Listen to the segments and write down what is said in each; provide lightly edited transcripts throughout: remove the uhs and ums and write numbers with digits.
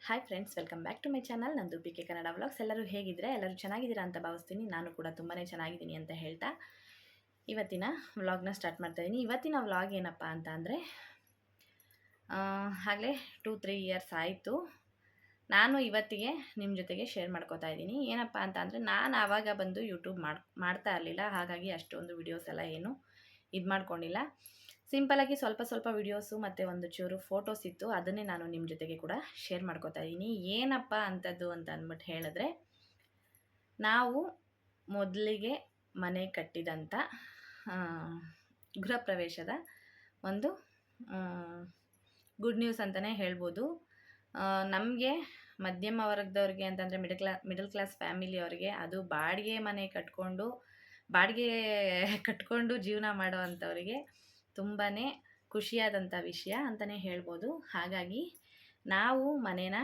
Hi friends, welcome back to my channel. ನಂದು P K Kannada vlogs. ಎಲ್ಲರೂ ಹೇಗಿದ್ರೆ ಎಲ್ಲರೂ ಚೆನ್ನಾಗಿದ್ದೀರಾ ಅಂತ ಭಾವಿಸ್ತೀನಿ. ನಾನು ಕೂಡ ತುಂಬಾ ಚೆನ್ನಾಗಿದ್ದೀನಿ ಅಂತ ಹೇಳ್ತಾ ಇವತ್ತಿನ ವ್ಲಾಗ್ನ ಸ್ಟಾರ್ಟ್ ಮಾಡ್ತಾಯಿದ್ದೀನಿ. ಇವತ್ತಿನ ವ್ಲಾಗ್ ಏನಪ್ಪ ಅಂತ ಅಂದರೆ, ಆಗಲೇ 2-3 ಇಯರ್ಸ್ ಆಯಿತು ನಾನು ಇವತ್ತಿಗೆ ನಿಮ್ಮ ಜೊತೆಗೆ ಶೇರ್ ಮಾಡ್ಕೋತಾ ಇದ್ದೀನಿ. ಏನಪ್ಪ ಅಂತ ಅಂದರೆ, ನಾನು ಆವಾಗ ಬಂದು ಯೂಟ್ಯೂಬ್ ಮಾಡ್ತಾ ಇರಲಿಲ್ಲ. ಹಾಗಾಗಿ ಅಷ್ಟೊಂದು ವಿಡಿಯೋಸ್ ಎಲ್ಲ ಏನು ಇದು ಮಾಡ್ಕೊಂಡಿಲ್ಲ. ಸಿಂಪಲಾಗಿ ಸ್ವಲ್ಪ ವಿಡಿಯೋಸು ಮತ್ತು ಒಂದು ಚೂರು ಫೋಟೋಸ್ ಇತ್ತು. ಅದನ್ನೇ ನಾನು ನಿಮ್ಮ ಜೊತೆಗೆ ಕೂಡ ಶೇರ್ ಮಾಡ್ಕೋತಾ ಇದ್ದೀನಿ. ಏನಪ್ಪ ಅಂಥದ್ದು ಅಂತ ಅಂದ್ಬಿಟ್ಟು ಹೇಳಿದ್ರೆ, ನಾವು ಮೊದಲಿಗೆ ಮನೆ ಕಟ್ಟಿದಂಥ ಗೃಹ ಪ್ರವೇಶದ ಒಂದು ಗುಡ್ ನ್ಯೂಸ್ ಅಂತಲೇ ಹೇಳ್ಬೋದು. ನಮಗೆ ಮಧ್ಯಮ ವರ್ಗದವ್ರಿಗೆ ಅಂತಂದರೆ ಮಿಡಲ್ ಕ್ಲಾಸ್ ಫ್ಯಾಮಿಲಿಯವ್ರಿಗೆ, ಅದು ಬಾಡಿಗೆ ಕಟ್ಕೊಂಡು ಜೀವನ ಮಾಡೋ ಅಂಥವ್ರಿಗೆ ತುಂಬಾ ಖುಷಿಯಾದಂಥ ವಿಷಯ ಅಂತಲೇ ಹೇಳ್ಬೋದು. ಹಾಗಾಗಿ ನಾವು ಮನೇನ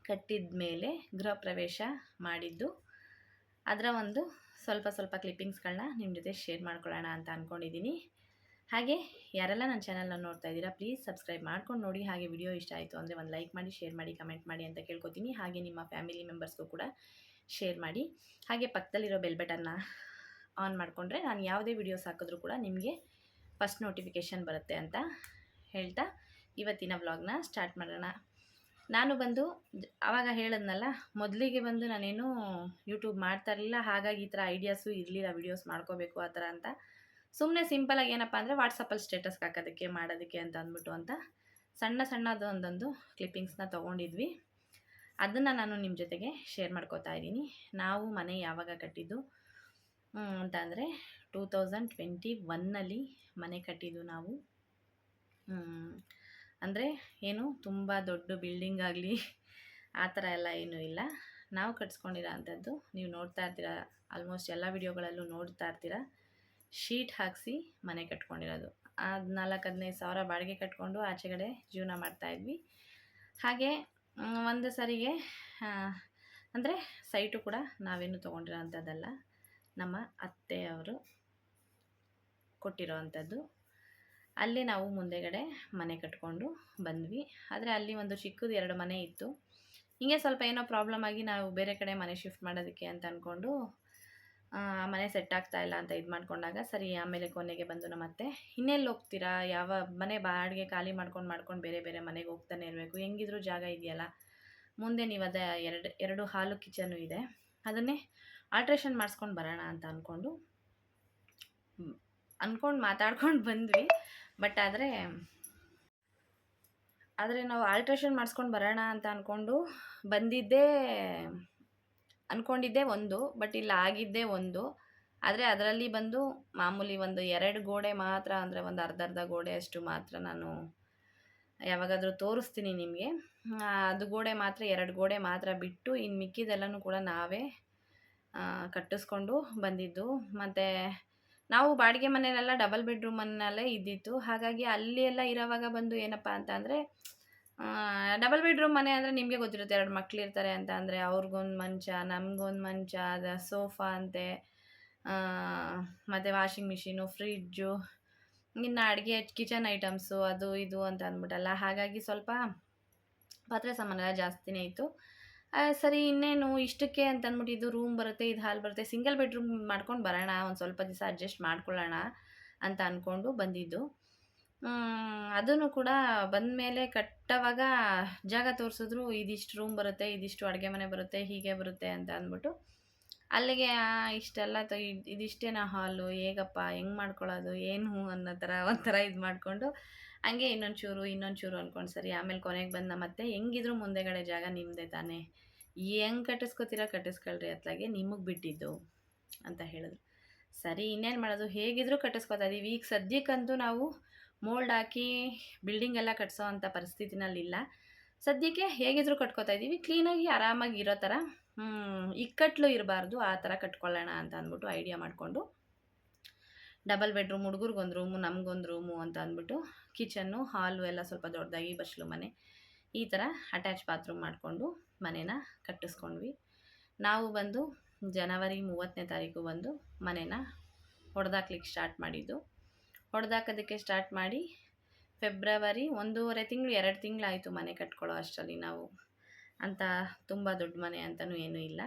ಕಟ್ಟಿದ ಮೇಲೆ ಗೃಹ ಪ್ರವೇಶ ಮಾಡಿದ್ದು, ಅದರ ಒಂದು ಸ್ವಲ್ಪ ಕ್ಲಿಪ್ಪಿಂಗ್ಸ್ಗಳನ್ನ ನಿಮ್ಮ ಜೊತೆ ಶೇರ್ ಮಾಡ್ಕೊಳ್ಳೋಣ ಅಂತ ಅಂದ್ಕೊಂಡಿದ್ದೀನಿ. ಹಾಗೆ ಯಾರೆಲ್ಲ ನನ್ನ ಚಾನಲ್ನ ನೋಡ್ತಾ ಇದ್ದೀರಾ, ಪ್ಲೀಸ್ ಸಬ್ಸ್ಕ್ರೈಬ್ ಮಾಡ್ಕೊಂಡು ನೋಡಿ. ಹಾಗೆ ವಿಡಿಯೋ ಇಷ್ಟ ಆಯಿತು ಅಂದರೆ ಒಂದು ಲೈಕ್ ಮಾಡಿ, ಶೇರ್ ಮಾಡಿ, ಕಮೆಂಟ್ ಮಾಡಿ ಅಂತ ಕೇಳ್ಕೊತೀನಿ. ಹಾಗೆ ನಿಮ್ಮ ಫ್ಯಾಮಿಲಿ ಮೆಂಬರ್ಸ್ಗೂ ಕೂಡ ಶೇರ್ ಮಾಡಿ. ಹಾಗೆ ಪಕ್ಕದಲ್ಲಿರೋ ಬೆಲ್ ಬಟನ್ನ ಆನ್ ಮಾಡಿಕೊಂಡ್ರೆ ನಾನು ಯಾವುದೇ ವಿಡಿಯೋಸ್ ಹಾಕಿದ್ರೂ ಕೂಡ ನಿಮಗೆ ಫಸ್ಟ್ ನೋಟಿಫಿಕೇಷನ್ ಬರುತ್ತೆ ಅಂತ ಹೇಳ್ತಾ ಇವತ್ತಿನ ವ್ಲಾಗ್ನ ಸ್ಟಾರ್ಟ್ ಮಾಡೋಣ. ನಾನು ಬಂದು ಆವಾಗ ಹೇಳಿದ್ನಲ್ಲ, ಮೊದಲಿಗೆ ಬಂದು ನಾನೇನು ಯೂಟ್ಯೂಬ್ ಮಾಡ್ತಾ ಇರಲಿಲ್ಲ. ಹಾಗಾಗಿ ಈ ಥರ ಐಡಿಯಾಸು ಇರಲಿಲ್ಲ ವಿಡಿಯೋಸ್ ಮಾಡ್ಕೋಬೇಕು ಆ ಥರ ಅಂತ. ಸುಮ್ಮನೆ ಸಿಂಪಲಾಗಿ ಏನಪ್ಪ ಅಂದರೆ ವಾಟ್ಸಪ್ಪಲ್ಲಿ ಸ್ಟೇಟಸ್ಗೆ ಹಾಕೋದಕ್ಕೆ ಮಾಡೋದಕ್ಕೆ ಅಂತ ಅಂದ್ಬಿಟ್ಟು ಅಂತ ಸಣ್ಣದು ಒಂದೊಂದು ಕ್ಲಿಪ್ಪಿಂಗ್ಸ್ನ ತೊಗೊಂಡಿದ್ವಿ. ಅದನ್ನು ನಾನು ನಿಮ್ಮ ಜೊತೆಗೆ ಶೇರ್ ಮಾಡ್ಕೋತಾ ಇದ್ದೀನಿ. ನಾವು ಮನೆ ಯಾವಾಗ ಕಟ್ಟಿದ್ದು ಅಂತ ಅಂದರೆ 2021ನಲ್ಲಿ ಮನೆ ಕಟ್ಟಿದ್ದು ನಾವು. ಅಂದರೆ ಏನು ತುಂಬ ದೊಡ್ಡ ಬಿಲ್ಡಿಂಗ್ ಆಗಲಿ ಆ ಥರ ಎಲ್ಲ ಏನೂ ಇಲ್ಲ. ನಾವು ಕಟ್ಸ್ಕೊಂಡಿರೋ ಅಂಥದ್ದು ನೀವು ನೋಡ್ತಾ ಇರ್ತೀರ, ಆಲ್ಮೋಸ್ಟ್ ಎಲ್ಲ ವಿಡಿಯೋಗಳಲ್ಲೂ ನೋಡ್ತಾ ಇರ್ತೀರ. ಶೀಟ್ ಹಾಕಿಸಿ ಮನೆ ಕಟ್ಕೊಂಡಿರೋದು. 14-15 ಸಾವಿರ ಬಾಡಿಗೆ ಕಟ್ಕೊಂಡು ಆಚೆಗಡೆ ಜೀವನ ಮಾಡ್ತಾಯಿದ್ವಿ. ಹಾಗೆ ಒಂದು ಸರಿಗೆ ಅಂದರೆ ಸೈಟು ಕೂಡ ನಾವೇನು ತೊಗೊಂಡಿರೋ ಅಂಥದ್ದಲ್ಲ, ನಮ್ಮ ಅತ್ತೆಯವರು ಕೊಟ್ಟಿರೋ ಅಂಥದ್ದು. ಅಲ್ಲಿ ನಾವು ಮುಂದೆಗಡೆ ಮನೆ ಕಟ್ಕೊಂಡು ಬಂದ್ವಿ. ಆದರೆ ಅಲ್ಲಿ ಒಂದು ಚಿಕ್ಕದು 2 ಮನೆ ಇತ್ತು. ಹಿಂಗೆ ಸ್ವಲ್ಪ ಏನೋ ಪ್ರಾಬ್ಲಮ್ ಆಗಿ ನಾವು ಬೇರೆ ಕಡೆ ಮನೆ ಶಿಫ್ಟ್ ಮಾಡೋದಕ್ಕೆ ಅಂತ ಅಂದ್ಕೊಂಡು ಮನೆ ಸೆಟ್ ಆಗ್ತಾ ಇಲ್ಲ ಅಂತ ಇದು ಮಾಡ್ಕೊಂಡಾಗ ಸರಿ, ಆಮೇಲೆ ಕೊನೆಗೆ ಬಂದು ನಮ್ಮ ಅತ್ತೆ, ಇನ್ನೆಲ್ಲಿ ಹೋಗ್ತೀರಾ, ಯಾವ ಮನೆ ಬಾಡಿಗೆ ಖಾಲಿ ಮಾಡ್ಕೊಂಡು ಬೇರೆ ಮನೆಗೆ ಹೋಗ್ತಾನೆ ಇರಬೇಕು, ಹೆಂಗಿದ್ರು ಜಾಗ ಇದೆಯಲ್ಲ, ಮುಂದೆ ನೀವು ಅದೇ ಎರಡು ಹಾಲು ಕಿಚನು ಇದೆ, ಅದನ್ನೇ ಆಲ್ಟ್ರೇಷನ್ ಮಾಡಿಸ್ಕೊಂಡು ಬರೋಣ ಅಂತ ಅಂದ್ಕೊಂಡು ಮಾತಾಡ್ಕೊಂಡು ಬಂದ್ವಿ. ಬಟ್ ಆದರೆ ನಾವು ಆಲ್ಟ್ರೇಷನ್ ಮಾಡಿಸ್ಕೊಂಡು ಬರೋಣ ಅಂತ ಅಂದ್ಕೊಂಡಿದ್ದೇ ಒಂದು, ಬಟ್ ಇಲ್ಲ ಆಗಿದ್ದೇ ಒಂದು. ಆದರೆ ಅದರಲ್ಲಿ ಬಂದು ಮಾಮೂಲಿ ಒಂದು 2 ಗೋಡೆ ಮಾತ್ರ, ಅಂದರೆ ಒಂದು ಅರ್ಧ ಗೋಡೆ ಅಷ್ಟು ಮಾತ್ರ ನಾನು ಯಾವಾಗಾದರೂ ತೋರಿಸ್ತೀನಿ ನಿಮಗೆ. ಅದು ಗೋಡೆ ಮಾತ್ರ 2 ಗೋಡೆ ಮಾತ್ರ ಬಿಟ್ಟು ಇನ್ನು ಮಿಕ್ಕಿದೆಲ್ಲನೂ ಕೂಡ ನಾವೇ ಕಟ್ಟಿಸ್ಕೊಂಡು ಬಂದಿದ್ದು. ಮತ್ತು ನಾವು ಬಾಡಿಗೆ ಮನೆಯಲ್ಲೆಲ್ಲ ಡಬಲ್ ಬೆಡ್ರೂಮನ್ನಲ್ಲೇ ಇದ್ದಿತ್ತು. ಹಾಗಾಗಿ ಅಲ್ಲಿ ಎಲ್ಲ ಇರೋವಾಗ ಬಂದು ಏನಪ್ಪ ಅಂತ ಅಂದರೆ, ಡಬಲ್ ಬೆಡ್ರೂಮ್ ಮನೆ ಅಂದರೆ ನಿಮಗೆ ಗೊತ್ತಿರುತ್ತೆ, 2 ಮಕ್ಕಳಿರ್ತಾರೆ ಅಂತ ಅಂದರೆ ಅವ್ರಿಗೊಂದು ಮಂಚ, ನಮಗೊಂದು ಮಂಚ, ಸೋಫಾ ಅಂತೆ, ಮತ್ತು ವಾಷಿಂಗ್ ಮಿಷಿನು, ಫ್ರಿಡ್ಜು, ಇನ್ನು ಅಡುಗೆ ಕಿಚನ್ ಐಟಮ್ಸು, ಅದು ಇದು ಅಂತ ಅಂದ್ಬಿಟ್ಟಲ್ಲ. ಹಾಗಾಗಿ ಸ್ವಲ್ಪ ಪಾತ್ರೆ ಸಾಮಾನೆಲ್ಲ ಜಾಸ್ತಿನೇ ಇತ್ತು. ಸರಿ, ಇನ್ನೇನು ಇಷ್ಟಕ್ಕೆ ಅಂತ ಅಂದ್ಬಿಟ್ಟು ಇದು ರೂಮ್ ಬರುತ್ತೆ, ಇದು ಹಾಲ್ ಬರುತ್ತೆ, ಸಿಂಗಲ್ ಬೆಡ್ರೂಮ್ ಮಾಡ್ಕೊಂಡು ಬರೋಣ, ಒಂದು ಸ್ವಲ್ಪ ದಿವಸ ಅಡ್ಜಸ್ಟ್ ಮಾಡ್ಕೊಳ್ಳೋಣ ಅಂತ ಅಂದ್ಕೊಂಡು ಬಂದಿದ್ದು. ಅದನ್ನು ಕೂಡ ಬಂದಮೇಲೆ ಕಟ್ಟೋವಾಗ ಜಾಗ ತೋರಿಸಿದ್ರು, ಇದಿಷ್ಟು ರೂಮ್ ಬರುತ್ತೆ, ಇದಿಷ್ಟು ಅಡುಗೆ ಮನೆ ಬರುತ್ತೆ, ಹೀಗೆ ಬರುತ್ತೆ ಅಂತ ಅಂದ್ಬಿಟ್ಟು ಅಲ್ಲಿಗೆ ಇಷ್ಟೆಲ್ಲ ಇದಿಷ್ಟೇನಾ ಹಾಲು, ಹೇಗಪ್ಪ ಹೆಂಗೆ ಮಾಡ್ಕೊಳ್ಳೋದು ಏನು ಅನ್ನೋ ಥರ ಒಂಥರ ಇದು ಮಾಡಿಕೊಂಡು ಹಂಗೆ ಇನ್ನೊಂದು ಚೂರು ಅಂದ್ಕೊಂಡು ಸರಿ, ಆಮೇಲೆ ಕೊನೆಗೆ ಬಂದು ನಮ್ಮ ಅತ್ತೆ, ಹೆಂಗಿದ್ರು ಮುಂದೆಗಡೆ ಜಾಗ ನಿಮ್ಮದೇ ತಾನೇ, ಹೆಂಗೆ ಕಟ್ಟಿಸ್ಕೊಳ್ರಿ, ಅತ್ಲಾಗೆ ನಿಮಗೆ ಬಿಟ್ಟಿದ್ದು ಅಂತ ಹೇಳಿದ್ರು. ಸರಿ, ಇನ್ನೇನು ಮಾಡೋದು, ಹೇಗಿದ್ರೂ ಕಟ್ಟಿಸ್ಕೊತಾ ಇದ್ದೀವಿ. ಈಗ ಸದ್ಯಕ್ಕಂತೂ ನಾವು ಮೋಲ್ಡ್ ಹಾಕಿ ಬಿಲ್ಡಿಂಗ್ ಎಲ್ಲ ಕಟ್ಸೋ ಅಂಥ ಪರಿಸ್ಥಿತಿನಲ್ಲಿಲ್ಲ. ಸದ್ಯಕ್ಕೆ ಹೇಗಿದ್ರೂ ಕಟ್ಕೋತಾ ಇದ್ದೀವಿ, ಕ್ಲೀನಾಗಿ ಆರಾಮಾಗಿ ಇರೋ ಥರ, ಇಕ್ಕಟ್ಲು ಇರಬಾರ್ದು, ಆ ಥರ ಕಟ್ಕೊಳ್ಳೋಣ ಅಂತ ಅಂದ್ಬಿಟ್ಟು ಐಡಿಯಾ ಮಾಡಿಕೊಂಡು ಡಬಲ್ ಬೆಡ್ರೂಮ್, ಹುಡುಗರಿಗೊಂದು ರೂಮು, ನಮಗೊಂದು ರೂಮು ಅಂತ ಅಂದ್ಬಿಟ್ಟು ಕಿಚನ್ನು, ಹಾಲು ಎಲ್ಲ ಸ್ವಲ್ಪ ದೊಡ್ಡದಾಗಿ ಬಚ್ಚಲು ಮನೆ, ಈ ಥರ ಅಟ್ಯಾಚ್ ಬಾತ್ರೂಮ್ ಮಾಡಿಕೊಂಡು ಮನೇನ ಕಟ್ಟಿಸ್ಕೊಂಡ್ವಿ. ನಾವು ಬಂದು ಜನವರಿ 30ನೇ ತಾರೀಕು ಬಂದು ಮನೇನ ಹೊಡೆದಾಕ್ಲಿಕ್ಕೆ ಸ್ಟಾರ್ಟ್ ಮಾಡಿದ್ದು. ಹೊಡೆದಾಕೋದಕ್ಕೆ ಸ್ಟಾರ್ಟ್ ಮಾಡಿ ಫೆಬ್ರವರಿ 1.5 ತಿಂಗಳು 2 ತಿಂಗಳಾಯಿತು ಮನೆ ಕಟ್ಕೊಳ್ಳೋ ಅಷ್ಟರಲ್ಲಿ ನಾವು. ಅಂತ ತುಂಬ ದೊಡ್ಡ ಮನೆ ಅಂತಲೂ ಏನೂ ಇಲ್ಲ.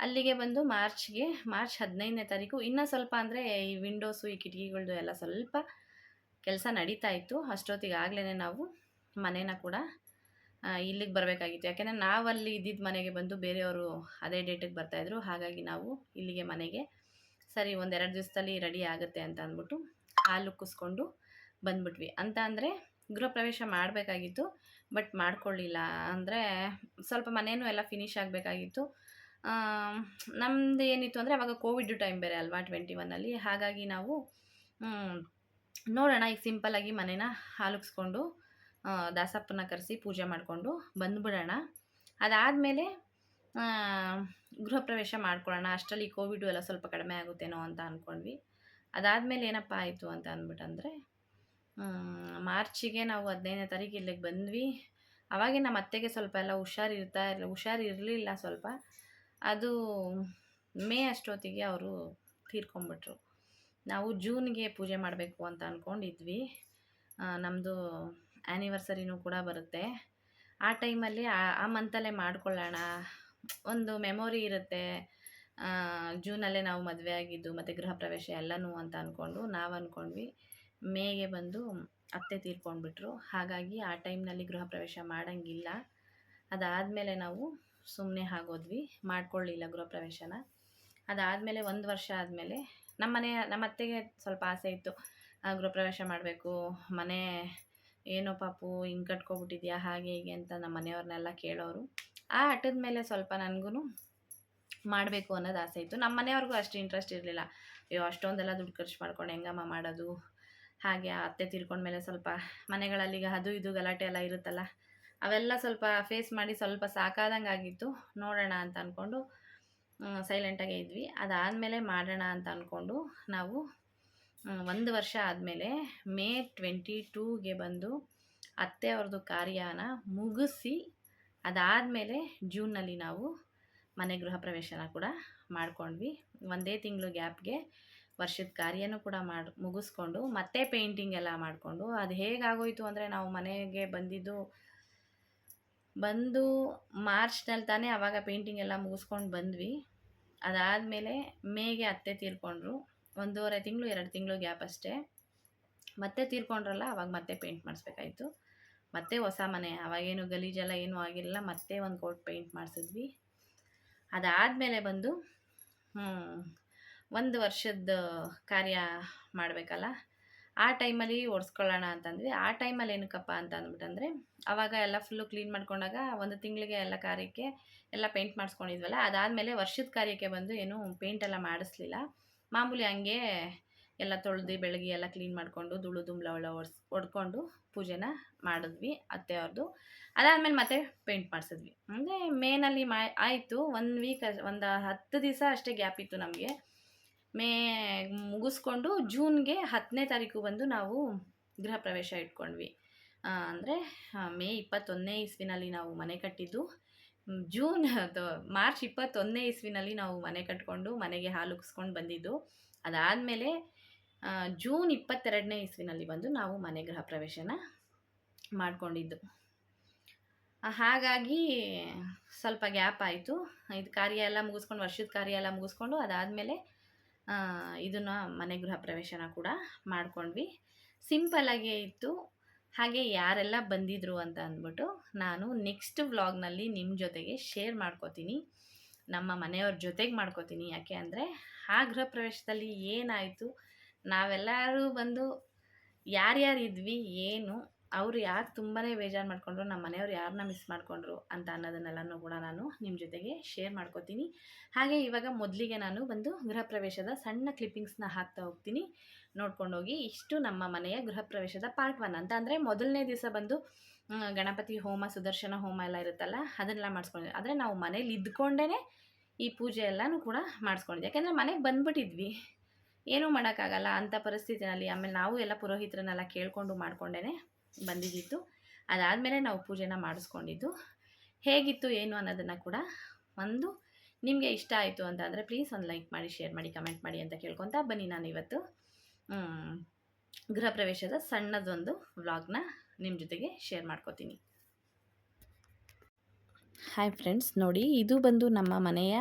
ಅಲ್ಲಿಗೆ ಬಂದು ಮಾರ್ಚ್ 15ನೇ ತಾರೀಕು ಇನ್ನೂ ಸ್ವಲ್ಪ ಅಂದರೆ ಈ ವಿಂಡೋಸು ಈ ಕಿಟಕಿಗಳ್ದು ಎಲ್ಲ ಸ್ವಲ್ಪ ಕೆಲಸ ನಡೀತಾ ಇತ್ತು. ಅಷ್ಟೊತ್ತಿಗೆ ಆಗಲೇ ನಾವು ಮನೇನ ಕೂಡ ಇಲ್ಲಿಗೆ ಬರಬೇಕಾಗಿತ್ತು. ಯಾಕೆಂದರೆ ನಾವಲ್ಲಿ ಇದ್ದಿದ್ದ ಮನೆಗೆ ಬಂದು ಬೇರೆಯವರು ಅದೇ ಡೇಟಿಗೆ ಬರ್ತಾಯಿದ್ರು. ಹಾಗಾಗಿ ನಾವು ಇಲ್ಲಿಗೆ ಮನೆಗೆ ಸರಿ 1-2 ದಿವಸದಲ್ಲಿ ರೆಡಿ ಆಗುತ್ತೆ ಅಂತ ಅಂದ್ಬಿಟ್ಟು ಹಾಲು ಕುಸ್ಕೊಂಡು ಬಂದ್ಬಿಟ್ವಿ. ಅಂತ ಅಂದರೆ ಗೃಹ ಪ್ರವೇಶ ಮಾಡಬೇಕಾಗಿತ್ತು, ಬಟ್ ಮಾಡ್ಕೊಳ್ಳಿಲ್ಲ. ಅಂದರೆ ಸ್ವಲ್ಪ ಮನೇನೂ ಎಲ್ಲ ಫಿನಿಷ್ ಆಗಬೇಕಾಗಿತ್ತು. ನಮ್ಮದು ಏನಿತ್ತು ಅಂದರೆ ಅವಾಗ ಕೋವಿಡ್ ಟೈಮ್ ಬೇರೆ ಅಲ್ವಾ 21ಅಲ್ಲಿ. ಹಾಗಾಗಿ ನಾವು ನೋಡೋಣ ಈಗ ಸಿಂಪಲ್ಲಾಗಿ ಮನೇನ ಹಾಲುಕ್ಸ್ಕೊಂಡು ದಾಸಪ್ಪನ ಕರೆಸಿ ಪೂಜೆ ಮಾಡಿಕೊಂಡು ಬಂದುಬಿಡೋಣ. ಅದಾದಮೇಲೆ ಗೃಹ ಪ್ರವೇಶ ಮಾಡ್ಕೊಳ್ಳೋಣ. ಅಷ್ಟರಲ್ಲಿ ಕೋವಿಡು ಎಲ್ಲ ಸ್ವಲ್ಪ ಕಡಿಮೆ ಆಗುತ್ತೇನೋ ಅಂತ ಅಂದ್ಕೊಂಡ್ವಿ. ಅದಾದಮೇಲೆ ಏನಪ್ಪ ಆಯಿತು ಅಂತ ಅಂದ್ಬಿಟ್ಟಂದರೆ ಮಾರ್ಚಿಗೆ ನಾವು 15ನೇ ತಾರೀಕು ಇಲ್ಲಿಗೆ ಬಂದ್ವಿ. ಅವಾಗೆ ನಮ್ಮ ಅತ್ತೆಗೆ ಸ್ವಲ್ಪ ಎಲ್ಲ ಹುಷಾರಿರಲಿಲ್ಲ ಸ್ವಲ್ಪ. ಅದು ಮೇ ಅಷ್ಟೊತ್ತಿಗೆ ಅವರು ತೀರ್ಕೊಂಬಿಟ್ರು. ನಾವು ಜೂನ್ಗೆ ಪೂಜೆ ಮಾಡಬೇಕು ಅಂತ ಅಂದ್ಕೊಂಡಿದ್ವಿ. ನಮ್ಮದು ಆ್ಯನಿವರ್ಸರಿನೂ ಕೂಡ ಬರುತ್ತೆ. ಆ ಟೈಮಲ್ಲಿ ಆ ಮಂತಲ್ಲೇ ಮಾಡ್ಕೊಳ್ಳೋಣ, ಒಂದು ಮೆಮೊರಿ ಇರುತ್ತೆ. ಜೂನಲ್ಲೇ ನಾವು ಮದುವೆ ಆಗಿದ್ದು ಮತ್ತು ಗೃಹ ಪ್ರವೇಶ ಎಲ್ಲನೂ ಅಂತ ಅಂದ್ಕೊಂಡು ನಾವು ಅಂದ್ಕೊಂಡ್ವಿ. ಮೇಗೆ ಬಂದು ಅತ್ತೆ ತೀರ್ಕೊಂಡ್ಬಿಟ್ರು. ಹಾಗಾಗಿ ಆ ಟೈಮ್ನಲ್ಲಿ ಗೃಹ ಪ್ರವೇಶ ಮಾಡೋಂಗಿಲ್ಲ. ಅದಾದಮೇಲೆ ನಾವು ಸುಮ್ಮನೆ ಆಗೋದ್ವಿ, ಮಾಡ್ಕೊಳ್ಳಿಲ್ಲ ಗೃಹ ಪ್ರವೇಶನ. ಅದಾದಮೇಲೆ 1 ವರ್ಷ ಆದಮೇಲೆ ನಮ್ಮ ಅತ್ತೆಗೆ ಸ್ವಲ್ಪ ಆಸೆ ಇತ್ತು, ಗೃಹ ಪ್ರವೇಶ ಮಾಡಬೇಕು, ಮನೆ ಏನೋ ಪಾಪು ಹಿಂಗೆ ಕಟ್ಕೊಬಿಟ್ಟಿದ್ಯಾ ಹಾಗೆ ಹೀಗೆ ಅಂತ ನಮ್ಮ ಮನೆಯವ್ರನ್ನೆಲ್ಲ ಕೇಳೋರು. ಆ ಹಠದ ಮೇಲೆ ಸ್ವಲ್ಪ ನನಗೂ ಮಾಡಬೇಕು ಅನ್ನೋದು ಆಸೆ ಇತ್ತು. ನಮ್ಮ ಮನೆಯವ್ರಿಗೂ ಅಷ್ಟು ಇಂಟ್ರೆಸ್ಟ್ ಇರಲಿಲ್ಲ. ಅಯ್ಯೋ ಅಷ್ಟೊಂದೆಲ್ಲ ದುಡ್ಡು ಖರ್ಚು ಮಾಡ್ಕೊಂಡು ಹೆಂಗಮ್ಮ ಮಾಡೋದು, ಹಾಗೆ ಅತ್ತೆ ತೀರ್ಕೊಂಡ್ಮೇಲೆ ಸ್ವಲ್ಪ ಮನೆಗಳಲ್ಲಿ ಅದು ಇದು ಗಲಾಟೆ ಎಲ್ಲ ಇರುತ್ತಲ್ಲ, ಅವೆಲ್ಲ ಸ್ವಲ್ಪ ಫೇಸ್ ಮಾಡಿ ಸ್ವಲ್ಪ ಸಾಕಾದಂಗೆ ಆಗಿತ್ತು. ನೋಡೋಣ ಅಂತ ಅಂದ್ಕೊಂಡು ಸೈಲೆಂಟಾಗೇ ಇದ್ವಿ. ಅದಾದಮೇಲೆ ಮಾಡೋಣ ಅಂತ ಅಂದ್ಕೊಂಡು ನಾವು 1 ವರ್ಷ ಆದಮೇಲೆ ಮೇ 22ಗೆ ಬಂದು ಅತ್ತೆ ಅವ್ರದ್ದು ಕಾರ್ಯನ ಮುಗಿಸಿ ಅದಾದಮೇಲೆ ಜೂನ್ನಲ್ಲಿ ನಾವು ಮನೆ ಗೃಹ ಪ್ರವೇಶನ ಕೂಡ ಮಾಡ್ಕೊಂಡ್ವಿ. 1 ತಿಂಗಳು ಗ್ಯಾಪ್ಗೆ ವರ್ಷದ ಕಾರ್ಯನೂ ಕೂಡ ಮುಗಿಸ್ಕೊಂಡು ಮತ್ತೆ ಪೇಂಟಿಂಗ್ ಎಲ್ಲ ಮಾಡಿಕೊಂಡು, ಅದು ಹೇಗಾಗೋಯಿತು ಅಂದರೆ ನಾವು ಮನೆಗೆ ಬಂದು ಮಾರ್ಚ್ನಲ್ಲಿ ತಾನೇ ಆವಾಗ ಪೇಂಟಿಂಗ್ ಎಲ್ಲ ಮುಗಿಸ್ಕೊಂಡು ಬಂದ್ವಿ. ಅದಾದಮೇಲೆ ಮೇಗೆ ಅತ್ತೆ ತೀರ್ಕೊಂಡ್ರು. 1.5 ತಿಂಗಳು 2 ತಿಂಗಳು ಗ್ಯಾಪ್ ಅಷ್ಟೇ. ಮತ್ತೆ ತೀರ್ಕೊಂಡ್ರಲ್ಲ, ಅವಾಗ ಮತ್ತೆ ಪೇಂಟ್ ಮಾಡಿಸ್ಬೇಕಾಯ್ತು. ಮತ್ತೆ ಹೊಸ ಮನೆ, ಅವಾಗೇನು ಗಲೀಜೆಲ್ಲ ಏನೂ ಆಗಿರಲಿಲ್ಲ. ಮತ್ತೆ ಒಂದು ಕೋಟ್ ಪೇಂಟ್ ಮಾಡಿಸಿದ್ವಿ. ಅದಾದಮೇಲೆ ಬಂದು 1 ವರ್ಷದ ಕಾರ್ಯ ಮಾಡಬೇಕಲ್ಲ, ಆ ಟೈಮಲ್ಲಿ ಒರೆಸ್ಕೊಳ್ಳೋಣ ಅಂತಂದ್ವಿ. ಆ ಟೈಮಲ್ಲಿ ಏನಕ್ಕಪ್ಪ ಅಂತ ಅಂದ್ಬಿಟ್ಟಂದರೆ ಆವಾಗ ಎಲ್ಲ ಫುಲ್ಲು ಕ್ಲೀನ್ ಮಾಡ್ಕೊಂಡಾಗ 1 ತಿಂಗಳಿಗೆ ಎಲ್ಲ ಕಾರ್ಯಕ್ಕೆ ಎಲ್ಲ ಪೇಂಟ್ ಮಾಡಿಸ್ಕೊಂಡಿದ್ವಲ್ಲ. ಅದಾದಮೇಲೆ ವರ್ಷದ ಕಾರ್ಯಕ್ಕೆ ಬಂದು ಏನು ಪೇಂಟೆಲ್ಲ ಮಾಡಿಸ್ಲಿಲ್ಲ. ಮಾಮೂಲಿ ಹಂಗೆ ಎಲ್ಲ ತೊಳೆದು ಬೆಳಗ್ಗೆ ಎಲ್ಲ ಕ್ಲೀನ್ ಮಾಡಿಕೊಂಡು ಧೂಳು ದುಂಬಳ ಹೊಡ್ಕೊಂಡು ಪೂಜೆನ ಮಾಡಿದ್ವಿ ಅತ್ತೆಯವ್ರದ್ದು. ಅದಾದಮೇಲೆ ಮತ್ತೆ ಪೇಂಟ್ ಮಾಡಿಸಿದ್ವಿ. ಅಂದರೆ ಮೇನಲ್ಲಿ ಆಯಿತು 1 ವೀಕ್, ಒಂದು 10 ದಿವಸ ಅಷ್ಟೇ ಗ್ಯಾಪ್ ಇತ್ತು ನಮಗೆ. ಮೇ ಮುಗಿಸ್ಕೊಂಡು ಜೂನ್ಗೆ 10ನೇ ತಾರೀಕು ಬಂದು ನಾವು ಗೃಹ ಪ್ರವೇಶ ಇಟ್ಕೊಂಡ್ವಿ. ಅಂದರೆ ಮೇ 21ನೇ ಇಸ್ವಿನಲ್ಲಿ ನಾವು ಮನೆ ಕಟ್ಟಿದ್ದು. ಮಾರ್ಚ್ 21ನೇ ಇಸ್ವಿನಲ್ಲಿ ನಾವು ಮನೆ ಕಟ್ಕೊಂಡು ಮನೆಗೆ ಹಾಲು ಉಕ್ಸ್ಕೊಂಡು ಬಂದಿದ್ದು. ಅದಾದಮೇಲೆ ಜೂನ್ 22ನೇ ಇಸ್ವಿನಲ್ಲಿ ಬಂದು ನಾವು ಮನೆ ಗೃಹ ಪ್ರವೇಶನ ಮಾಡಿಕೊಂಡಿದ್ದು. ಹಾಗಾಗಿ ಸ್ವಲ್ಪ ಗ್ಯಾಪ್ ಆಯಿತು. ಇದು ಕಾರ್ಯ ಎಲ್ಲ ಮುಗಿಸ್ಕೊಂಡು, ವರ್ಷದ ಕಾರ್ಯ ಎಲ್ಲ ಮುಗಿಸ್ಕೊಂಡು ಅದಾದಮೇಲೆ ಇದನ್ನು ಮನೆ ಗೃಹ ಪ್ರವೇಶನ ಕೂಡ ಮಾಡ್ಕೊಂಡ್ವಿ. ಸಿಂಪಲ್ಲಾಗೇ ಇತ್ತು. ಹಾಗೆ ಯಾರೆಲ್ಲ ಬಂದಿದ್ರು ಅಂತ ಅಂದ್ಬಿಟ್ಟು ನಾನು ನೆಕ್ಸ್ಟ್ ವ್ಲಾಗ್ನಲ್ಲಿ ನಿಮ್ಮ ಜೊತೆಗೆ ಶೇರ್ ಮಾಡ್ಕೋತೀನಿ, ನಮ್ಮ ಮನೆಯವ್ರ ಜೊತೆಗೆ ಮಾಡ್ಕೋತೀನಿ. ಯಾಕೆ ಅಂದರೆ ಆ ಗೃಹ ಪ್ರವೇಶದಲ್ಲಿ ಏನಾಯಿತು, ನಾವೆಲ್ಲರೂ ಬಂದು ಯಾರ್ಯಾರು ಇದ್ವಿ, ಏನು ಅವರು ಯಾಕೆ ತುಂಬಾ ಬೇಜಾರು ಮಾಡ್ಕೊಂಡ್ರು, ನಮ್ಮ ಮನೆಯವ್ರು ಯಾರನ್ನ ಮಿಸ್ ಮಾಡ್ಕೊಂಡ್ರು ಅಂತ ಅನ್ನೋದನ್ನೆಲ್ಲನೂ ಕೂಡ ನಾನು ನಿಮ್ಮ ಜೊತೆಗೆ ಶೇರ್ ಮಾಡ್ಕೋತೀನಿ. ಹಾಗೆ ಇವಾಗ ಮೊದಲಿಗೆ ನಾನು ಬಂದು ಗೃಹ ಪ್ರವೇಶದ ಸಣ್ಣ ಕ್ಲಿಪ್ಪಿಂಗ್ಸ್ನ ಹಾಕ್ತಾ ಹೋಗ್ತೀನಿ, ನೋಡ್ಕೊಂಡೋಗಿ. ಇಷ್ಟು ನಮ್ಮ ಮನೆಯ ಗೃಹ ಪ್ರವೇಶದ ಪಾರ್ಟ್ 1 ಅಂತ. ಅಂದರೆ ಮೊದಲನೇ ದಿವಸ ಬಂದು ಗಣಪತಿ ಹೋಮ, ಸುದರ್ಶನ ಹೋಮ ಎಲ್ಲ ಇರುತ್ತಲ್ಲ, ಅದನ್ನೆಲ್ಲ ಮಾಡಿಸ್ಕೊಂಡಿದ್ವಿ. ಆದರೆ ನಾವು ಮನೇಲಿ ಇದ್ಕೊಂಡೇ ಈ ಪೂಜೆ ಎಲ್ಲನೂ ಕೂಡ ಮಾಡಿಸ್ಕೊಂಡಿದ್ವಿ. ಯಾಕೆಂದರೆ ಮನೆಗೆ ಬಂದುಬಿಟ್ಟಿದ್ವಿ, ಏನೂ ಮಾಡೋಕ್ಕಾಗಲ್ಲ ಅಂಥ ಪರಿಸ್ಥಿತಿನಲ್ಲಿ. ಆಮೇಲೆ ನಾವು ಎಲ್ಲ ಪುರೋಹಿತರನ್ನೆಲ್ಲ ಕೇಳಿಕೊಂಡು ಮಾಡ್ಕೊಂಡೇ ಬಂದಿದ್ದಿತ್ತು. ಅದಾದಮೇಲೆ ನಾವು ಪೂಜೆನ ಮಾಡಿಸ್ಕೊಂಡಿದ್ದು. ಹೇಗಿತ್ತು ಏನು ಅನ್ನೋದನ್ನು ಕೂಡ ನಿಮಗೆ ಇಷ್ಟ ಆಯಿತು ಅಂತ ಅಂದರೆ ಪ್ಲೀಸ್ ಒಂದು ಲೈಕ್ ಮಾಡಿ, ಶೇರ್ ಮಾಡಿ, ಕಮೆಂಟ್ ಮಾಡಿ ಅಂತ ಕೇಳ್ಕೊತಾ ಬನ್ನಿ. ನಾನು ಇವತ್ತು ಗೃಹ ಪ್ರವೇಶದ ಸಣ್ಣದೊಂದು ವ್ಲಾಗ್ನ ನಿಮ್ಮ ಜೊತೆಗೆ ಶೇರ್ ಮಾಡ್ಕೋತೀನಿ. ಹಾಯ್ ಫ್ರೆಂಡ್ಸ್, ನೋಡಿ ಇದು ಬಂದು ನಮ್ಮ ಮನೆಯ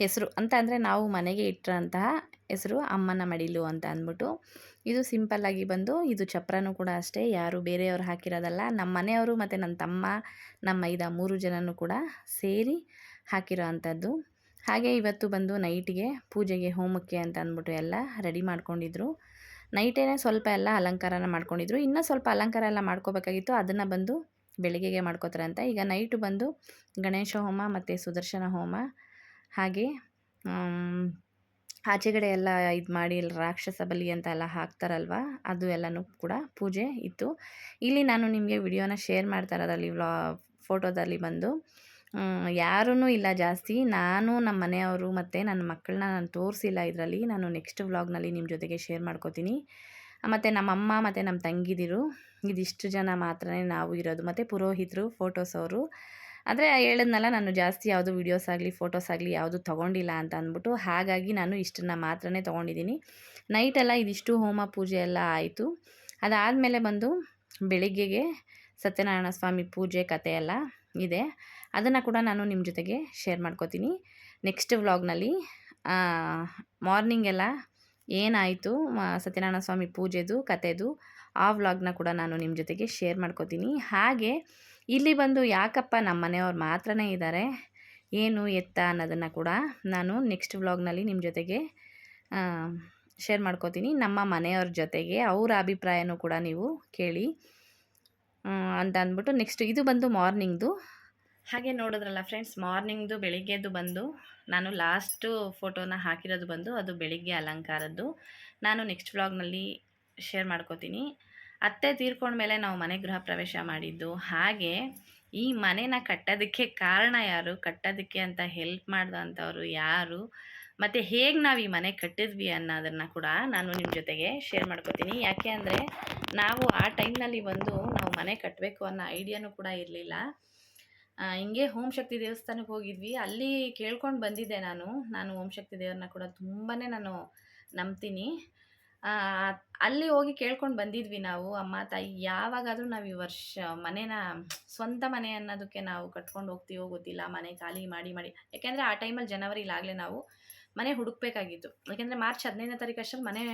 ಹೆಸರು ಅಂತ ಅಂದರೆ ನಾವು ಮನೆಗೆ ಇಟ್ಟಿರೋಂತಹ ಹೆಸರು ಅಮ್ಮನ ಮಡಿಲು ಅಂತ ಅಂದ್ಬಿಟ್ಟು. ಇದು ಸಿಂಪಲ್ಲಾಗಿ ಬಂದು ಇದು ಚಪ್ರನೂ ಕೂಡ ಅಷ್ಟೇ, ಯಾರು ಬೇರೆಯವರು ಹಾಕಿರೋದಲ್ಲ, ನಮ್ಮ ಮನೆಯವರು ಮತ್ತು ನನ್ನ ತಮ್ಮ ನಮ್ಮ ಮೈದ 3 ಜನನೂ ಕೂಡ ಸೇರಿ ಹಾಕಿರೋ ಅಂಥದ್ದು. ಹಾಗೆ ಇವತ್ತು ಬಂದು ನೈಟಿಗೆ ಪೂಜೆಗೆ ಹೋಮಕ್ಕೆ ಅಂತ ಅಂದ್ಬಿಟ್ಟು ಎಲ್ಲ ರೆಡಿ ಮಾಡ್ಕೊಂಡಿದ್ರು. ನೈಟೇನೆ ಸ್ವಲ್ಪ ಎಲ್ಲ ಅಲಂಕಾರನ ಮಾಡ್ಕೊಂಡಿದ್ರು. ಇನ್ನೂ ಸ್ವಲ್ಪ ಅಲಂಕಾರ ಎಲ್ಲ ಮಾಡ್ಕೋಬೇಕಾಗಿತ್ತು, ಅದನ್ನು ಬಂದು ಬೆಳಿಗ್ಗೆಗೆ ಮಾಡ್ಕೋತಾರೆ ಅಂತ. ಈಗ ನೈಟು ಬಂದು ಗಣೇಶ ಹೋಮ ಮತ್ತು ಸುದರ್ಶನ ಹೋಮ, ಹಾಗೆ ಆಚೆಗಡೆ ಎಲ್ಲ ಇದು ಮಾಡಿ ರಾಕ್ಷಸ ಬಲಿ ಅಂತ ಎಲ್ಲ ಹಾಕ್ತಾರಲ್ವ, ಅದು ಎಲ್ಲನೂ ಕೂಡ ಪೂಜೆ ಇತ್ತು. ಇಲ್ಲಿ ನಾನು ನಿಮಗೆ ವಿಡಿಯೋನ ಶೇರ್ ಮಾಡ್ತಾ ಇರೋದ್ರಲ್ಲಿ ಫೋಟೋದಲ್ಲಿ ಬಂದು ಯಾರೂ ಇಲ್ಲ ಜಾಸ್ತಿ. ನಾನು ನಮ್ಮ ಮನೆಯವರು ಮತ್ತು ನನ್ನ ಮಕ್ಕಳನ್ನ ನಾನು ತೋರಿಸಿಲ್ಲ ಇದರಲ್ಲಿ. ನಾನು ನೆಕ್ಸ್ಟ್ ವ್ಲಾಗ್ನಲ್ಲಿ ನಿಮ್ಮ ಜೊತೆಗೆ ಶೇರ್ ಮಾಡ್ಕೋತೀನಿ. ಮತ್ತು ನಮ್ಮಮ್ಮ ಮತ್ತು ನಮ್ಮ ತಂಗಿದಿರು ಇದಿಷ್ಟು ಜನ ಮಾತ್ರನೇ ನಾವು ಇರೋದು, ಮತ್ತು ಪುರೋಹಿತರು ಫೋಟೋಸ್ ಅವರು. ಆದರೆ ಹೇಳಿದ್ನಲ್ಲ, ನಾನು ಜಾಸ್ತಿ ಯಾವುದು ವೀಡಿಯೋಸ್ ಆಗಲಿ ಫೋಟೋಸ್ ಆಗಲಿ ಯಾವುದು ತೊಗೊಂಡಿಲ್ಲ ಅಂತ ಅಂದ್ಬಿಟ್ಟು, ಹಾಗಾಗಿ ನಾನು ಇಷ್ಟನ್ನು ಮಾತ್ರನೇ ತೊಗೊಂಡಿದ್ದೀನಿ. ನೈಟೆಲ್ಲ ಇದಿಷ್ಟು ಹೋಮ ಪೂಜೆ ಎಲ್ಲ ಆಯಿತು. ಅದಾದಮೇಲೆ ಬಂದು ಬೆಳಿಗ್ಗೆಗೆ ಸತ್ಯನಾರಾಯಣ ಸ್ವಾಮಿ ಪೂಜೆ ಕಥೆ ಎಲ್ಲ ಇದೆ, ಅದನ್ನು ಕೂಡ ನಾನು ನಿಮ್ಮ ಜೊತೆಗೆ ಶೇರ್ ಮಾಡ್ಕೋತೀನಿ ನೆಕ್ಸ್ಟ್ ವ್ಲಾಗ್ನಲ್ಲಿ. ಮಾರ್ನಿಂಗ್ ಎಲ್ಲ ಏನಾಯಿತು ಸತ್ಯನಾರಾಯಣ ಸ್ವಾಮಿ ಪೂಜೆದು ಕಥೆದು ಆ ವ್ಲಾಗ್ನ ಕೂಡ ನಾನು ನಿಮ್ಮ ಜೊತೆಗೆ ಶೇರ್ ಮಾಡ್ಕೋತೀನಿ. ಹಾಗೆ ಇಲ್ಲಿ ಬಂದು ಯಾಕಪ್ಪ ನಮ್ಮ ಮನೆಯವ್ರು ಮಾತ್ರನೇ ಇದ್ದಾರೆ, ಏನು ಎತ್ತ ಅನ್ನೋದನ್ನು ಕೂಡ ನಾನು ನೆಕ್ಸ್ಟ್ ವ್ಲಾಗ್ನಲ್ಲಿ ನಿಮ್ಮ ಜೊತೆಗೆ ಶೇರ್ ಮಾಡ್ಕೋತೀನಿ. ನಮ್ಮ ಮನೆಯವ್ರ ಜೊತೆಗೆ ಅವರ ಅಭಿಪ್ರಾಯನೂ ಕೂಡ ನೀವು ಕೇಳಿ ಅಂತ ಅಂದ್ಬಿಟ್ಟು. ನೆಕ್ಸ್ಟ್ ಇದು ಬಂದು ಮಾರ್ನಿಂಗ್ದು. ಹಾಗೆ ನೋಡಿದ್ರಲ್ಲ ಫ್ರೆಂಡ್ಸ್, ಮಾರ್ನಿಂಗ್ದು ಬೆಳಿಗ್ಗೆದು ಬಂದು ನಾನು ಲಾಸ್ಟು ಫೋಟೋನ ಹಾಕಿರೋದು ಬಂದು ಅದು ಬೆಳಿಗ್ಗೆ ಅಲಂಕಾರದ್ದು. ನಾನು ನೆಕ್ಸ್ಟ್ ವ್ಲಾಗ್ನಲ್ಲಿ ಶೇರ್ ಮಾಡ್ಕೋತೀನಿ. ಅತ್ತೆ ತೀರ್ಕೊಂಡ್ಮೇಲೆ ನಾವು ಮನೆ ಗೃಹ ಪ್ರವೇಶ ಮಾಡಿದ್ದು. ಹಾಗೆ ಈ ಮನೆನ ಕಟ್ಟೋದಕ್ಕೆ ಕಾರಣ ಯಾರು, ಕಟ್ಟೋದಕ್ಕೆ ಅಂತ ಹೆಲ್ಪ್ ಮಾಡಿದಂಥವ್ರು ಯಾರು, ಮತ್ತು ಹೇಗೆ ನಾವು ಈ ಮನೆ ಕಟ್ಟಿದ್ವಿ ಅನ್ನೋದನ್ನು ಕೂಡ ನಾನು ನಿಮ್ಮ ಜೊತೆಗೆ ಶೇರ್ ಮಾಡ್ಕೋತೀನಿ. ಯಾಕೆ ಅಂದರೆ ನಾವು ಆ ಟೈಮ್ನಲ್ಲಿ ಬಂದು ನಾವು ಮನೆ ಕಟ್ಟಬೇಕು ಅನ್ನೋ ಐಡಿಯಾನೂ ಕೂಡ ಇರಲಿಲ್ಲ. ಹಿಂಗೆ ಓಂ ಶಕ್ತಿ ದೇವಸ್ಥಾನಕ್ಕೆ ಹೋಗಿದ್ವಿ, ಅಲ್ಲಿ ಕೇಳ್ಕೊಂಡು ಬಂದಿದ್ದೆ ನಾನು ಓಂ ಶಕ್ತಿ ದೇವ್ರನ್ನ ಕೂಡ ತುಂಬಾ ನಾನು ನಂಬ್ತೀನಿ. ಅಲ್ಲಿ ಹೋಗಿ ಕೇಳ್ಕೊಂಡು ಬಂದಿದ್ವಿ ನಾವು, ಅಮ್ಮ ತಾಯಿ ಯಾವಾಗಾದರೂ ನಾವು ಈ ವರ್ಷ ಮನೇನ ಸ್ವಂತ ಮನೆ ಅನ್ನೋದಕ್ಕೆ ನಾವು ಕಟ್ಕೊಂಡು ಹೋಗ್ತೀವೋ ಗೊತ್ತಿಲ್ಲ, ಮನೆ ಖಾಲಿ ಮಾಡಿ ಮಾಡಿ. ಯಾಕೆಂದರೆ ಆ ಟೈಮಲ್ಲಿ ಜನವರಿಲಾಗಲೇ ನಾವು ಮನೆ ಹುಡುಕ್ಬೇಕಾಗಿತ್ತು. ಯಾಕೆಂದರೆ ಮಾರ್ಚ್ 15ನೇ ತಾರೀಕು ಅಷ್ಟರಲ್ಲಿ ಮನೆ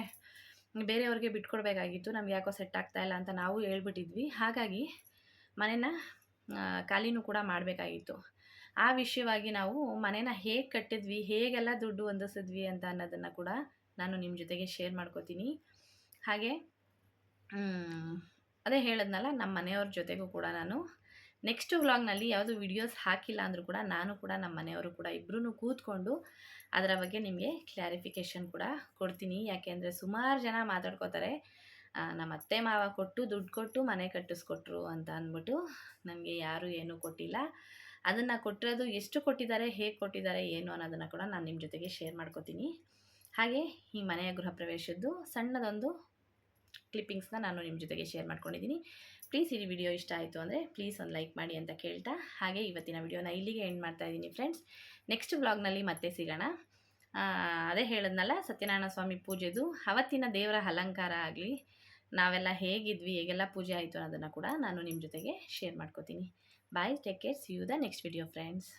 ಬೇರೆಯವ್ರಿಗೆ ಬಿಟ್ಕೊಡ್ಬೇಕಾಗಿತ್ತು. ನಮ್ಗೆ ಯಾಕೋ ಸೆಟ್ ಆಗ್ತಾಯಿಲ್ಲ ಅಂತ ನಾವು ಹೇಳ್ಬಿಟ್ಟಿದ್ವಿ. ಹಾಗಾಗಿ ಮನೇನ ಖಾಲಿನೂ ಕೂಡ ಮಾಡಬೇಕಾಗಿತ್ತು. ಆ ವಿಷಯವಾಗಿ ನಾವು ಮನೇನ ಹೇಗೆ ಕಟ್ಟಿದ್ವಿ, ಹೇಗೆಲ್ಲ ದುಡ್ಡು ಹೊಂದಿಸಿದ್ವಿ ಅಂತ ಅನ್ನೋದನ್ನು ಕೂಡ ನಾನು ನಿಮ್ಮ ಜೊತೆಗೆ ಶೇರ್ ಮಾಡ್ಕೋತೀನಿ. ಹಾಗೆ ಅದೇ ಹೇಳಿದ್ನಲ್ಲ, ನಮ್ಮ ಮನೆಯವ್ರ ಜೊತೆಗೂ ಕೂಡ ನಾನು ನೆಕ್ಸ್ಟ್ ವ್ಲಾಗ್ನಲ್ಲಿ ಯಾವುದು ವಿಡಿಯೋಸ್ ಹಾಕಿಲ್ಲ ಅಂದರೂ ಕೂಡ ನಾನು ಕೂಡ ನಮ್ಮ ಮನೆಯವರು ಕೂಡ ಇಬ್ಬರೂ ಕೂತ್ಕೊಂಡು ಅದರ ಬಗ್ಗೆ ನಿಮಗೆ ಕ್ಲಾರಿಫಿಕೇಷನ್ ಕೂಡ ಕೊಡ್ತೀನಿ. ಯಾಕೆಂದರೆ ಸುಮಾರು ಜನ ಮಾತಾಡ್ಕೋತಾರೆ, ನಮ್ಮ ಅತ್ತೆ ಮಾವ ಕೊಟ್ಟು ದುಡ್ಡು ಕೊಟ್ಟು ಮನೆ ಕಟ್ಟಿಸ್ಕೊಟ್ರು ಅಂತ ಅಂದ್ಬಿಟ್ಟು. ನನಗೆ ಯಾರೂ ಏನೂ ಕೊಟ್ಟಿಲ್ಲ. ಅದನ್ನು ಕೊಟ್ಟಿರೋದು ಎಷ್ಟು ಕೊಟ್ಟಿದ್ದಾರೆ, ಹೇಗೆ ಕೊಟ್ಟಿದ್ದಾರೆ, ಏನು ಅನ್ನೋದನ್ನು ಕೂಡ ನಾನು ನಿಮ್ಮ ಜೊತೆಗೆ ಶೇರ್ ಮಾಡ್ಕೋತೀನಿ. ಹಾಗೆ ಈ ಮನೆಯ ಗೃಹ ಪ್ರವೇಶದ್ದು ಸಣ್ಣದೊಂದು ಕ್ಲಿಪ್ಪಿಂಗ್ಸ್ನ ನಾನು ನಿಮ್ಮ ಜೊತೆಗೆ ಶೇರ್ ಮಾಡ್ಕೊಂಡಿದ್ದೀನಿ. ಪ್ಲೀಸ್ ಈ ವಿಡಿಯೋ ಇಷ್ಟ ಆಯಿತು ಅಂದರೆ ಪ್ಲೀಸ್ ಒಂದು ಲೈಕ್ ಮಾಡಿ ಅಂತ ಕೇಳ್ತಾ, ಹಾಗೆ ಇವತ್ತಿನ ವಿಡಿಯೋನ ಇಲ್ಲಿಗೆ ಎಂಡ್ ಮಾಡ್ತಾಯಿದ್ದೀನಿ ಫ್ರೆಂಡ್ಸ್. ನೆಕ್ಸ್ಟ್ ವ್ಲಾಗ್ನಲ್ಲಿ ಮತ್ತೆ ಸಿಗೋಣ. ಅದೇ ಹೇಳಿದ್ನಲ್ಲ, ಸತ್ಯನಾರಾಯಣ ಸ್ವಾಮಿ ಪೂಜೆದು ಅವತ್ತಿನ ದೇವರ ಅಲಂಕಾರ ಆಗಲಿ, ನಾವೆಲ್ಲ ಹೇಗಿದ್ವಿ, ಹೇಗೆಲ್ಲ ಪೂಜೆ ಆಯಿತು ಅನ್ನೋದನ್ನು ಕೂಡ ನಾನು ನಿಮ್ಮ ಜೊತೆಗೆ ಶೇರ್ ಮಾಡ್ಕೋತೀನಿ. Bye, take care, see you the next video friends.